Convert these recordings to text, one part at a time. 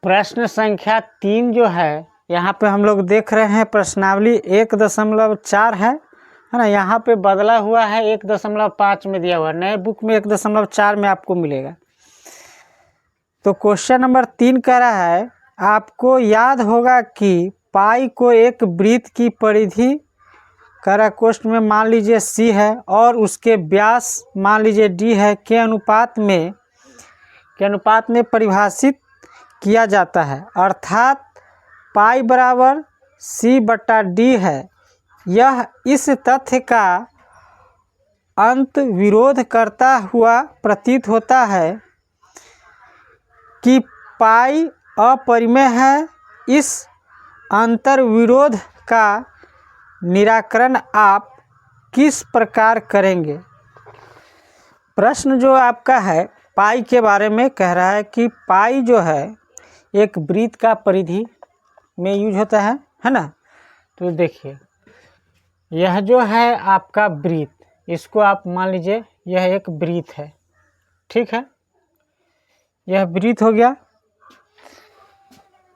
प्रश्न संख्या 3 जो है यहाँ पे हम लोग देख रहे हैं प्रश्नावली 1.4 है ना। यहाँ पे बदला हुआ है 1.5 में दिया हुआ है, नए बुक में 1.4 में आपको मिलेगा। तो क्वेश्चन नंबर 3 कह रहा है आपको याद होगा कि पाई को एक वृत्त की परिधि करा कोष्ठ में मान लीजिए C है और उसके व्यास मान लीजिए D है के अनुपात में परिभाषित किया जाता है, अर्थात पाई बराबर C/D है। यह इस तथ्य का अंत विरोध करता हुआ प्रतीत होता है कि पाई अपरिमेय है। इस अंतर विरोध का निराकरण आप किस प्रकार करेंगे? प्रश्न जो आपका है पाई के बारे में कह रहा है कि पाई जो है एक वृत्त का परिधि में यूज होता है ना। तो देखिए यह जो है आपका वृत्त, इसको आप मान लीजिए यह एक वृत्त है, ठीक है, यह वृत्त हो गया।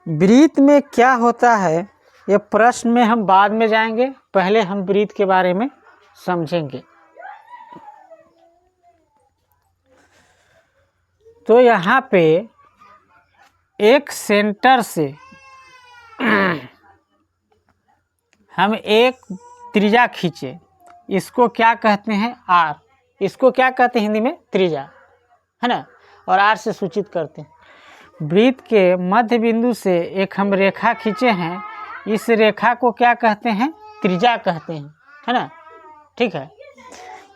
वृत्त में क्या होता है ये प्रश्न में हम बाद में जाएंगे, पहले हम वृत्त के बारे में समझेंगे। तो यहाँ पे एक सेंटर से हम एक त्रिज्या खींचे, इसको क्या कहते हैं R, इसको क्या कहते हैं हिंदी में त्रिज्या, है ना, और R से सूचित करते हैं। वृत्त के मध्य बिंदु से एक हम रेखा खींचे हैं, इस रेखा को क्या कहते हैं त्रिज्या कहते हैं, है ना, ठीक है।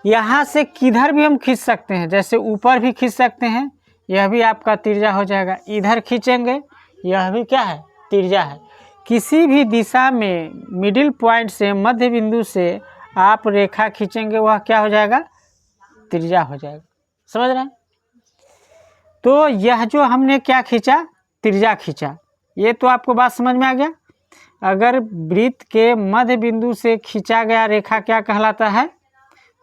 यहाँ से किधर भी हम खींच सकते हैं, जैसे ऊपर भी खींच सकते हैं, यह भी आपका त्रिज्या हो जाएगा। इधर खींचेंगे यह भी क्या है त्रिज्या है। किसी भी दिशा में मिडिल पॉइंट से मध्य बिंदु से आप रेखा खींचेंगे वह क्या हो जाएगा त्रिज्या हो जाएगा, समझ रहे हैं। तो यह जो हमने क्या खींचा त्रिज्या खींचा, ये तो आपको बात समझ में आ गया। अगर वृत्त के मध्य बिंदु से खींचा गया रेखा क्या कहलाता है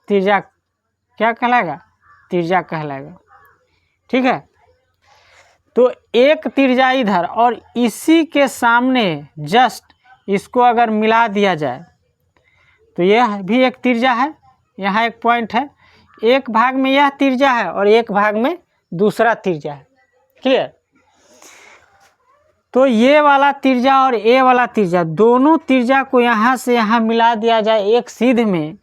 त्रिज्या, क्या कहलाएगा त्रिज्या कहलाएगा, ठीक है। तो एक त्रिज्या इधर और इसी के सामने जस्ट इसको अगर मिला दिया जाए तो यह भी एक त्रिज्या है, यहाँ एक पॉइंट है, एक भाग में यह त्रिज्या है और एक भाग में दूसरा त्रिज्या है, क्लियर। तो ये वाला त्रिज्या और ये वाला त्रिज्या, दोनों त्रिज्या को यहाँ से यहाँ मिला दिया जाए एक सीध में,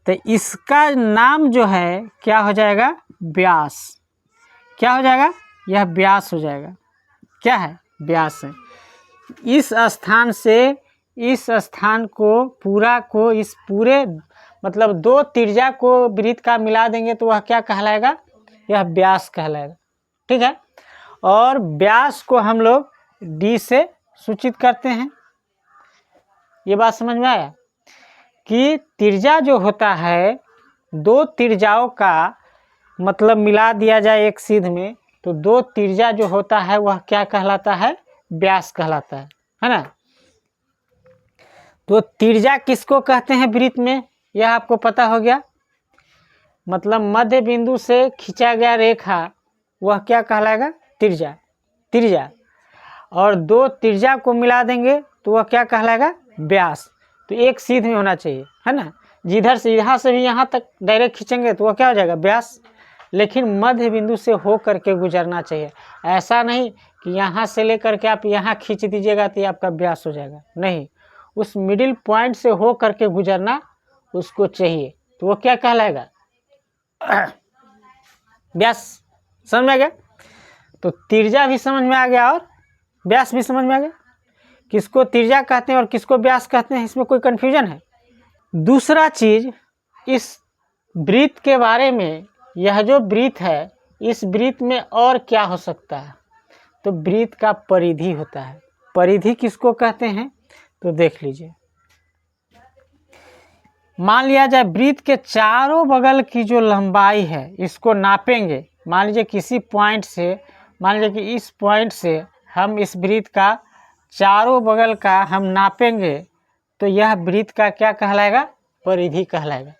तो इसका नाम जो है क्या हो जाएगा व्यास, क्या हो जाएगा यह व्यास हो जाएगा, क्या है व्यास है। इस स्थान से इस स्थान को पूरा को इस पूरे मतलब दो त्रिज्या को वृत्त का मिला देंगे तो वह क्या कहलाएगा यह व्यास कहलाएगा, ठीक है। और व्यास को हम लोग D से सूचित करते हैं। ये बात समझ में आया कि त्रिज्या जो होता है दो त्रिज्याओं का मतलब मिला दिया जाए एक सीध में तो दो त्रिज्या जो होता है वह क्या कहलाता है व्यास कहलाता है ना। तो त्रिज्या किसको कहते हैं वृत्त में, यह आपको पता हो गया। मतलब मध्य बिंदु से खींचा गया रेखा वह क्या कहलाएगा त्रिज्या, त्रिज्या, और दो त्रिज्या को मिला देंगे तो वह क्या कहलाएगा व्यास। तो एक सीध में होना चाहिए, है ना, जिधर से यहाँ से भी यहाँ तक डायरेक्ट खींचेंगे तो वह क्या हो जाएगा व्यास, लेकिन मध्य बिंदु से हो करके गुजरना चाहिए। ऐसा नहीं कि यहाँ से लेकर के आप यहाँ खींच दीजिएगा तो ये आपका व्यास हो जाएगा, नहीं, उस मिडिल पॉइंट से हो करके गुजरना उसको चाहिए, तो वो क्या कहलाएगा व्यास। समझ में आ गया। तो त्रिज्या भी समझ में आ गया और व्यास भी समझ में आ गया। किसको त्रिज्या कहते हैं और किसको व्यास कहते हैं, इसमें कोई कन्फ्यूजन है। दूसरा चीज इस वृत्त के बारे में, यह जो वृत्त है इस वृत्त में और क्या हो सकता है, तो वृत्त का परिधि होता है। परिधि किसको कहते हैं तो देख लीजिए, मान लिया जाए वृत्त के चारों बगल की जो लंबाई है इसको नापेंगे। मान लीजिए किसी पॉइंट से, मान लीजिए कि इस पॉइंट से हम इस वृत्त का चारों बगल का हम नापेंगे तो यह वृत्त का क्या कहलाएगा परिधि कहलाएगा।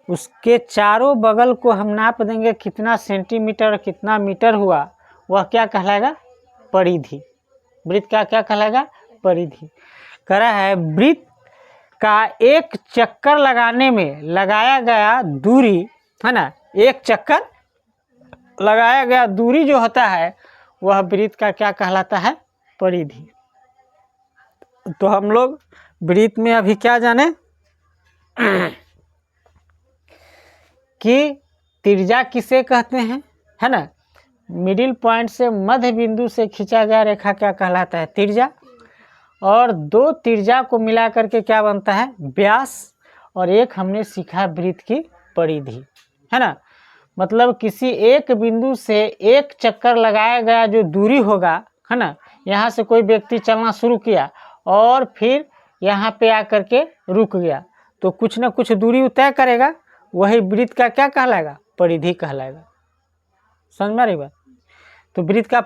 उसके चारों बगल को हम नाप देंगे कितना सेंटीमीटर कितना मीटर हुआ, वह क्या कहलाएगा परिधि, वृत्त का क्या कहलाएगा? परिधि। कह रहा है वृत्त का एक चक्कर लगाने में लगाया गया दूरी, है ना, एक चक्कर लगाया गया दूरी जो होता है वह वृत्त का क्या कहलाता है? परिधि। तो हम लोग वृत्त में अभी क्या जाने कि त्रिज्या किसे कहते हैं, है ना। मिडिल पॉइंट से मध्य बिंदु से खींचा गया रेखा क्या कहलाता है? त्रिज्या। और दो त्रिज्या को मिला करके क्या बनता है? व्यास। और एक हमने सीखा वृत्त की परिधि, है ना। मतलब किसी एक बिंदु से एक चक्कर लगाया गया जो दूरी होगा, है ना, यहाँ से कोई व्यक्ति चलना शुरू किया और फिर यहाँ पे आकर के रुक गया, तो कुछ ना कुछ दूरी तय करेगा, वही वृत्त का क्या कहलाएगा? परिधि कहलाएगा। समझ में आ रही बात? तो वृत्त का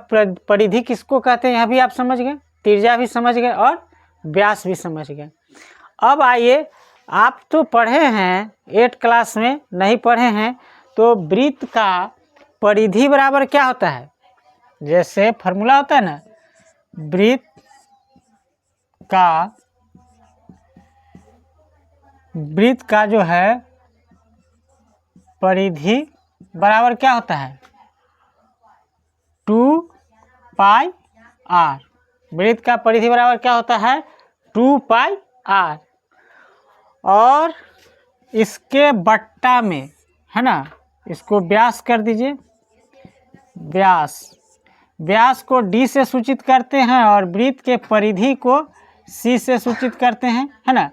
परिधि किसको कहते हैं यह भी आप समझ गए, त्रिज्या भी समझ गए और व्यास भी समझ गए। अब आइए, आप तो पढ़े हैं 8 क्लास में, नहीं पढ़े हैं तो वृत्त का परिधि बराबर क्या होता है? जैसे फॉर्मूला होता है ना, वृत्त का जो है परिधि बराबर क्या होता है? 2 पाई आर। वृत्त का परिधि बराबर क्या होता है? 2 पाई आर। और इसके बट्टा में, है ना, इसको व्यास कर दीजिए। व्यास को डी से सूचित करते हैं और वृत्त के परिधि को सी से सूचित करते हैं, है ना।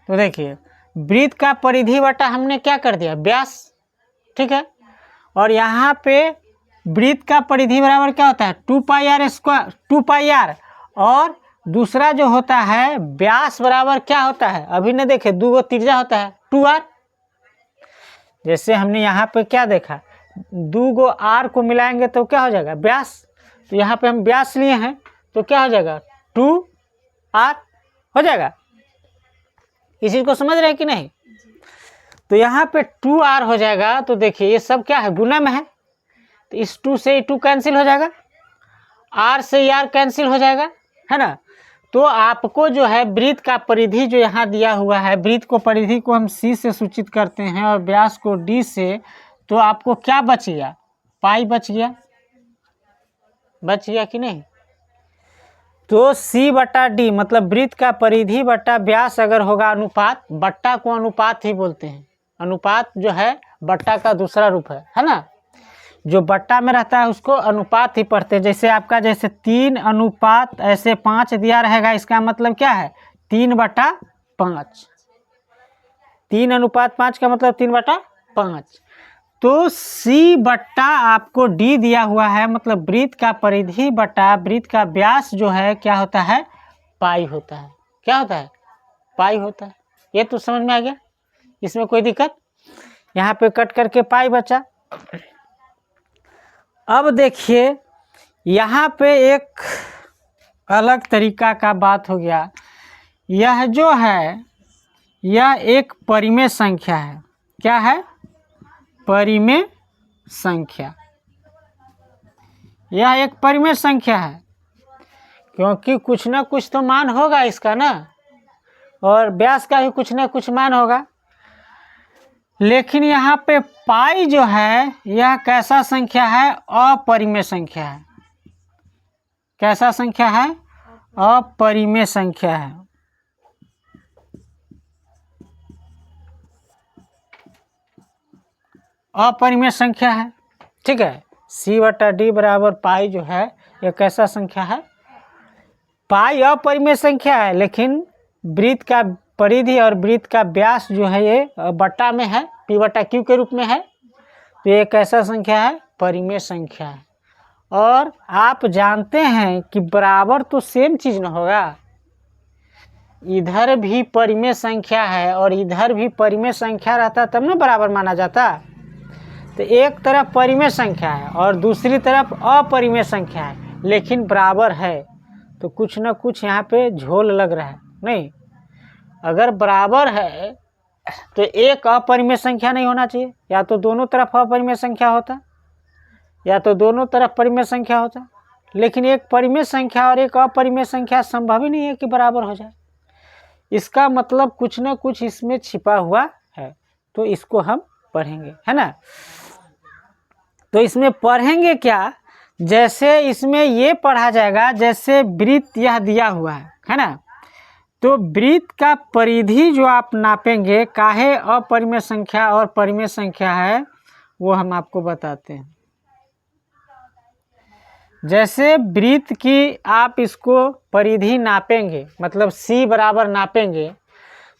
तो देखिए वृत्त का परिधि बटा हमने क्या कर दिया? व्यास, ठीक है। और यहाँ पे वृत्त का परिधि बराबर क्या होता है? 2 पाई आर स्क्वायर, 2 पाई आर। और दूसरा जो होता है व्यास बराबर क्या होता है? अभी ने देखे 2 त्रिज्या होता है 2r। जैसे हमने यहाँ पे क्या देखा, 2 आर को मिलाएंगे तो क्या हो जाएगा? व्यास। तो यहाँ पे हम व्यास लिए हैं तो क्या हो जाएगा? 2r हो जाएगा। इस चीज को समझ रहे हैं कि नहीं? तो यहाँ पे 2r हो जाएगा। तो देखिए ये सब क्या है? गुना में है, तो इस 2 से 2 कैंसिल हो जाएगा, r से r कैंसिल हो जाएगा, है ना। तो आपको जो है वृत्त का परिधि जो यहाँ दिया हुआ है, वृत्त को परिधि को हम c से सूचित करते हैं और व्यास को d से, तो आपको क्या बच गया? पाई बच गया। बच गया कि नहीं? तो c बटा d मतलब वृत्त का परिधि बटा व्यास अगर होगा अनुपात, बट्टा को अनुपात ही बोलते हैं। अनुपात जो है बट्टा का दूसरा रूप है ना। जो बट्टा में रहता है उसको अनुपात ही पढ़ते हैं। जैसे आपका जैसे 3 अनुपात ऐसे 5 दिया रहेगा, इसका मतलब क्या है? 3/5। 3 अनुपात 5 का मतलब 3/5। तो c बट्टा आपको d दिया हुआ है, मतलब वृत्त का परिधि बटा वृत्त का व्यास जो है क्या होता है? पाई होता है। क्या होता है? पाई होता है। ये तो समझ में आ गया, इसमें कोई दिक्कत? यहाँ पे कट करके पाई बचा। अब देखिए यहाँ पे एक अलग तरीका का बात हो गया। यह जो है यह एक परिमेय संख्या है। क्या है? परिमेय संख्या। यह एक परिमेय संख्या है क्योंकि कुछ ना कुछ तो मान होगा इसका ना, और व्यास का भी कुछ ना कुछ मान होगा। लेकिन यहाँ पे पाई जो है यह कैसा संख्या है? अपरिमेय संख्या है। कैसा संख्या है? अपरिमेय संख्या है। अपरिमेय संख्या है, ठीक है। c बटा d बराबर पाई जो है यह कैसा संख्या है? पाई अपरिमेय संख्या है, लेकिन वृत्त का परिधि और वृत्त का व्यास जो है ये बट्टा में है, p बटा q के रूप में है। तो ये कैसा संख्या है? परिमेय संख्या है। और आप जानते हैं कि बराबर तो सेम चीज न होगा, इधर भी परिमेय संख्या है और इधर भी परिमेय संख्या रहता तब ना बराबर माना जाता। तो एक तरफ परिमेय संख्या है और दूसरी तरफ अपरिमेय संख्या है, लेकिन बराबर है, तो कुछ ना कुछ यहाँ पे झोल लग रहा है। नहीं, अगर बराबर है तो एक अपरिमेय संख्या नहीं होना चाहिए, या तो दोनों तरफ अपरिमेय संख्या होता या तो दोनों तरफ परिमेय संख्या होता, लेकिन एक परिमेय संख्या और एक अपरिमेय संख्या संभव ही नहीं है कि बराबर हो जाए। इसका मतलब कुछ ना कुछ इसमें छिपा हुआ है, तो इसको हम पढ़ेंगे, है ना। तो इसमें पढ़ेंगे क्या, जैसे इसमें ये पढ़ा जाएगा, जैसे वृत्त यह दिया हुआ है ना। तो वृत्त का परिधि जो आप नापेंगे, काहे अपरिमेय संख्या और परिमेय संख्या है वो हम आपको बताते हैं। जैसे वृत्त की आप इसको परिधि नापेंगे, मतलब C बराबर नापेंगे,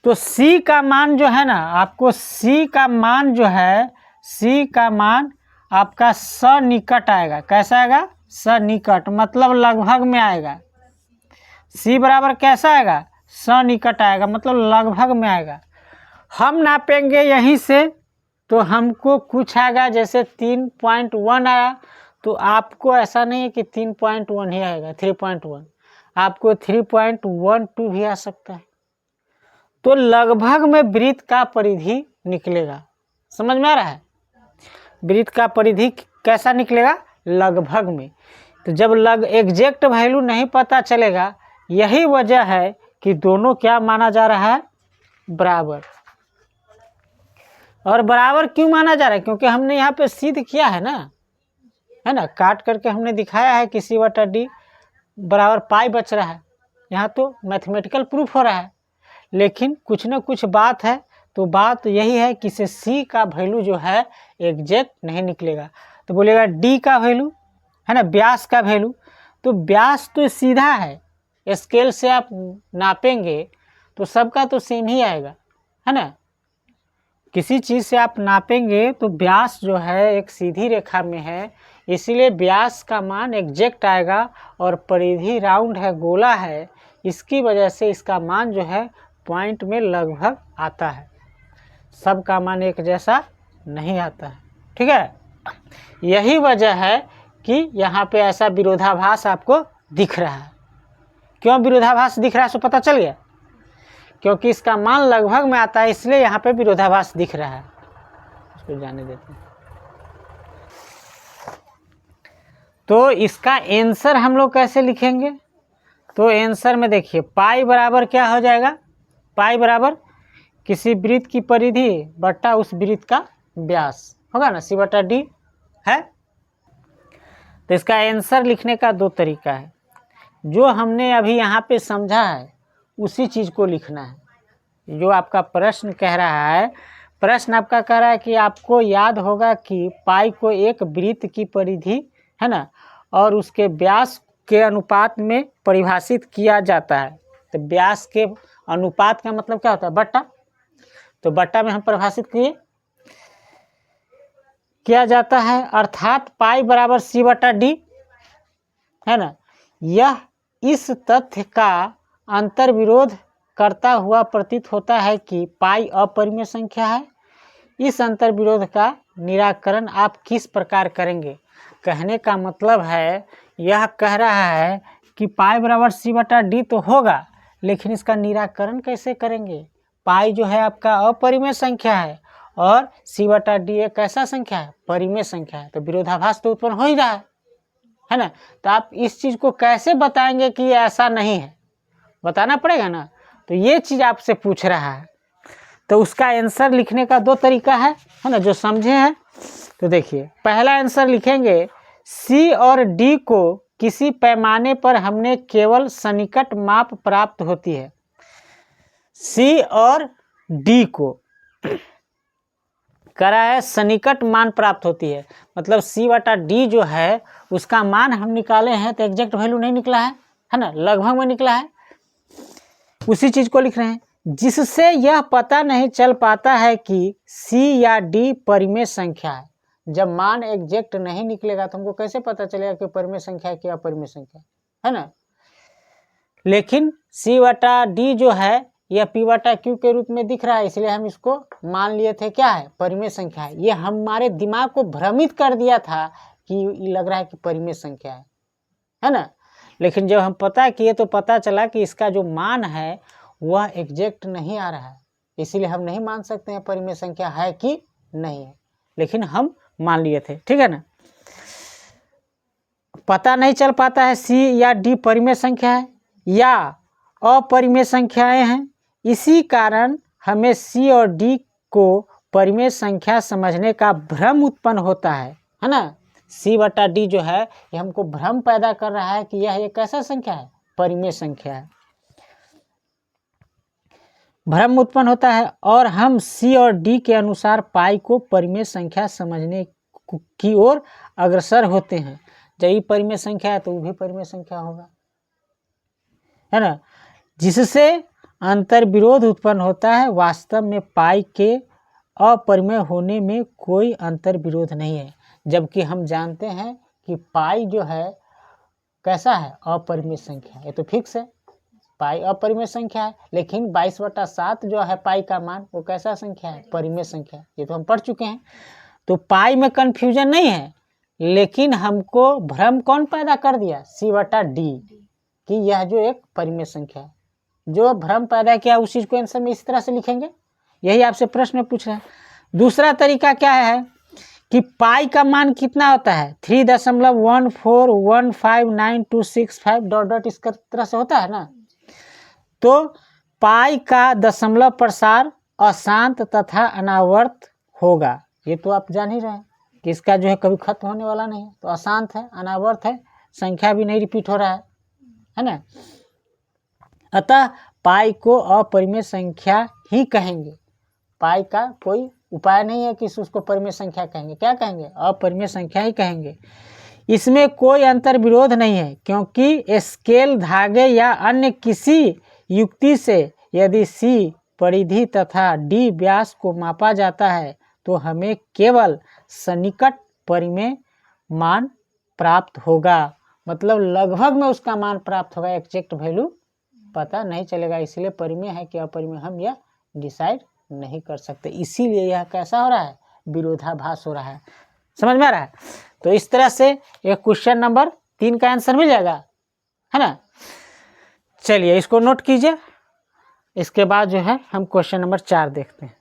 तो C का मान जो है ना, आपको C का मान जो है, C का मान आपका सनिकट आएगा। कैसा आएगा? सनिकट, मतलब लगभग में आएगा। C बराबर कैसा आएगा? सनिकट आएगा, मतलब लगभग में आएगा। हम नापेंगे यहीं से, तो हमको कुछ आएगा, जैसे 3.1 आया, तो आपको ऐसा नहीं है कि 3.1 ही आएगा, 3.1, आपको 3.12 भी आ सकता है। तो लगभग में वृत्त का परिधि निकलेगा। समझ में आ रहा है? वृत्त का परिधि कैसा निकलेगा? लगभग में। तो जब एग्जैक्ट वैल्यू नहीं पता चलेगा, यही वजह है कि दोनों क्या माना जा रहा है? बराबर। और बराबर क्यों माना जा रहा है? क्योंकि हमने यहाँ पे सिद्ध किया है ना, है ना, काट करके हमने दिखाया है कि C/D बराबर पाई बच रहा है। यहाँ तो मैथमेटिकल प्रूफ हो रहा है, लेकिन कुछ ना कुछ बात है। तो बात यही है कि इसे C का वैल्यू जो है एग्जैक्ट नहीं निकलेगा। तो बोलेगा D का वैल्यू, है ना, व्यास का वैल्यू। तो व्यास तो सीधा है, स्केल से आप नापेंगे तो सबका तो सेम ही आएगा, है ना। किसी चीज़ से आप नापेंगे तो व्यास जो है एक सीधी रेखा में है, इसीलिए व्यास का मान एग्जैक्ट आएगा। और परिधि राउंड है, गोला है, इसकी वजह से इसका मान जो है पॉइंट में लगभग आता है। सबका मान एक जैसा नहीं आता है, ठीक है। यही वजह है कि यहाँ पे ऐसा विरोधाभास आपको दिख रहा है। क्यों विरोधाभास दिख रहा है, सो पता चल गया। क्योंकि इसका मान लगभग में आता है, इसलिए यहाँ पे विरोधाभास दिख रहा है। इसको जाने देते हैं। तो इसका आंसर हम लोग कैसे लिखेंगे? तो आंसर में देखिए, पाई बराबर क्या हो जाएगा? पाई बराबर किसी वृत्त की परिधि बट्टा उस वृत्त का व्यास होगा ना, C/D है। तो इसका आंसर लिखने का दो तरीका है। जो हमने अभी यहाँ पे समझा है उसी चीज़ को लिखना है। जो आपका प्रश्न कह रहा है, प्रश्न आपका कह रहा है कि आपको याद होगा कि पाई को एक वृत्त की परिधि, है ना, और उसके व्यास के अनुपात में परिभाषित किया जाता है। तो व्यास के अनुपात का मतलब क्या होता है? बट्टा। तो बट्टा में हम परिभाषित किया जाता है, अर्थात पाई बराबर C/D, है ना। यह इस तथ्य का अंतर्विरोध करता हुआ प्रतीत होता है कि पाई अपरिमेय संख्या है। इस अंतर्विरोध का निराकरण आप किस प्रकार करेंगे? कहने का मतलब है, यह कह रहा है कि पाई बराबर C/D तो होगा, लेकिन इसका निराकरण कैसे करेंगे? पाई जो है आपका अपरिमेय संख्या है और C/D एक कैसा संख्या है? परिमेय संख्या है। तो विरोधाभास तो उत्पन्न हो ही रहा है ना। तो आप इस चीज़ को कैसे बताएंगे कि ऐसा नहीं है? बताना पड़ेगा ना। तो ये चीज़ आपसे पूछ रहा है, तो उसका आंसर लिखने का दो तरीका है ना, जो समझे हैं। तो देखिए, पहला आंसर लिखेंगे, C और D को किसी पैमाने पर हमने केवल सन्निकट माप प्राप्त होती है। C और D को करा है सन्निकट मान प्राप्त होती है, मतलब C/D जो है उसका मान हम निकाले हैं, तो एग्जैक्ट वैल्यू नहीं निकला है ना, लगभग में निकला है। उसी चीज को लिख रहे हैं, जिससे यह पता नहीं चल पाता है कि C या D परिमेय संख्या है। जब मान एग्जैक्ट नहीं निकलेगा तो हमको कैसे पता चलेगा कि परिमेय संख्या है कि अपरिमेय संख्या है ना। लेकिन C/D जो है यह P/Q के रूप में दिख रहा है, इसलिए हम इसको मान लिए थे क्या है? परिमेय संख्या है। ये हमारे दिमाग को भ्रमित कर दिया था कि लग रहा है कि परिमेय संख्या है ना। लेकिन जब हम पता किए तो पता चला कि इसका जो मान है वह एग्जैक्ट नहीं आ रहा है, इसीलिए हम नहीं मान सकते हैं परिमेय संख्या है कि नहीं है, लेकिन हम मान लिए थे, ठीक है ना। पता नहीं चल पाता है सी या डी परिमेय संख्या है या अपरिमेय संख्याएं हैं। इसी कारण हमें सी और डी को परिमेय संख्या समझने का भ्रम उत्पन्न होता है ना। सी बटा डी जो है ये हमको भ्रम पैदा कर रहा है कि यह एक कैसा संख्या है, परिमेय संख्या है। भ्रम उत्पन्न होता है और हम सी और डी के अनुसार पाई को परिमेय संख्या समझने की ओर अग्रसर होते हैं। जब ये परिमेय संख्या है तो वो भी परिमेय संख्या होगा, है ना, जिससे अंतर विरोध उत्पन्न होता है। वास्तव में पाई के अपरिमेय होने में कोई अंतर विरोध नहीं है, जबकि हम जानते हैं कि पाई जो है कैसा है, अपरिमेय संख्या। ये तो फिक्स है, पाई अपरिमेय संख्या है। लेकिन 22/7 जो है पाई का मान, वो कैसा संख्या है, परिमेय संख्या। ये तो हम पढ़ चुके हैं। तो पाई में कन्फ्यूजन नहीं है, लेकिन हमको भ्रम कौन पैदा कर दिया, सी बटा डी, कि यह जो एक परिमेय संख्या है। जो भ्रम पैदा किया उस चीज को आंसर में इस तरह से लिखेंगे। यही आपसे प्रश्न में पूछ रहे हैं। दूसरा तरीका क्या है कि पाई का मान कितना होता है, 3.1415925 डॉट डॉट इस तरह से होता है ना। तो पाई का दशमलव प्रसार अशांत तथा अनावर्त होगा। ये तो आप जान ही रहे हैं कि इसका जो है कभी खत्म होने वाला नहीं है। तो अशांत है, अनावर्त है, संख्या भी नहीं रिपीट हो रहा है ना। अतः पाई को अपरिमेय संख्या ही कहेंगे। पाई का कोई उपाय नहीं है कि उसको परिमेय संख्या कहेंगे। क्या कहेंगे, अपरिमेय संख्या ही कहेंगे। इसमें कोई अंतर विरोध नहीं है, क्योंकि स्केल, धागे या अन्य किसी युक्ति से यदि सी परिधि तथा डी व्यास को मापा जाता है तो हमें केवल सन्निकट परिमेय मान प्राप्त होगा। मतलब लगभग में उसका मान प्राप्त होगा, एग्जैक्ट वैल्यू पता नहीं चलेगा। इसलिए परिमेय है कि अपरिमेय हम यह डिसाइड नहीं कर सकते। इसीलिए यह कैसा हो रहा है, विरोधाभास हो रहा है। समझ में आ रहा है। तो इस तरह से एक क्वेश्चन नंबर 3 का आंसर मिल जाएगा, है ना। चलिए इसको नोट कीजिए। इसके बाद जो है हम क्वेश्चन नंबर 4 देखते हैं।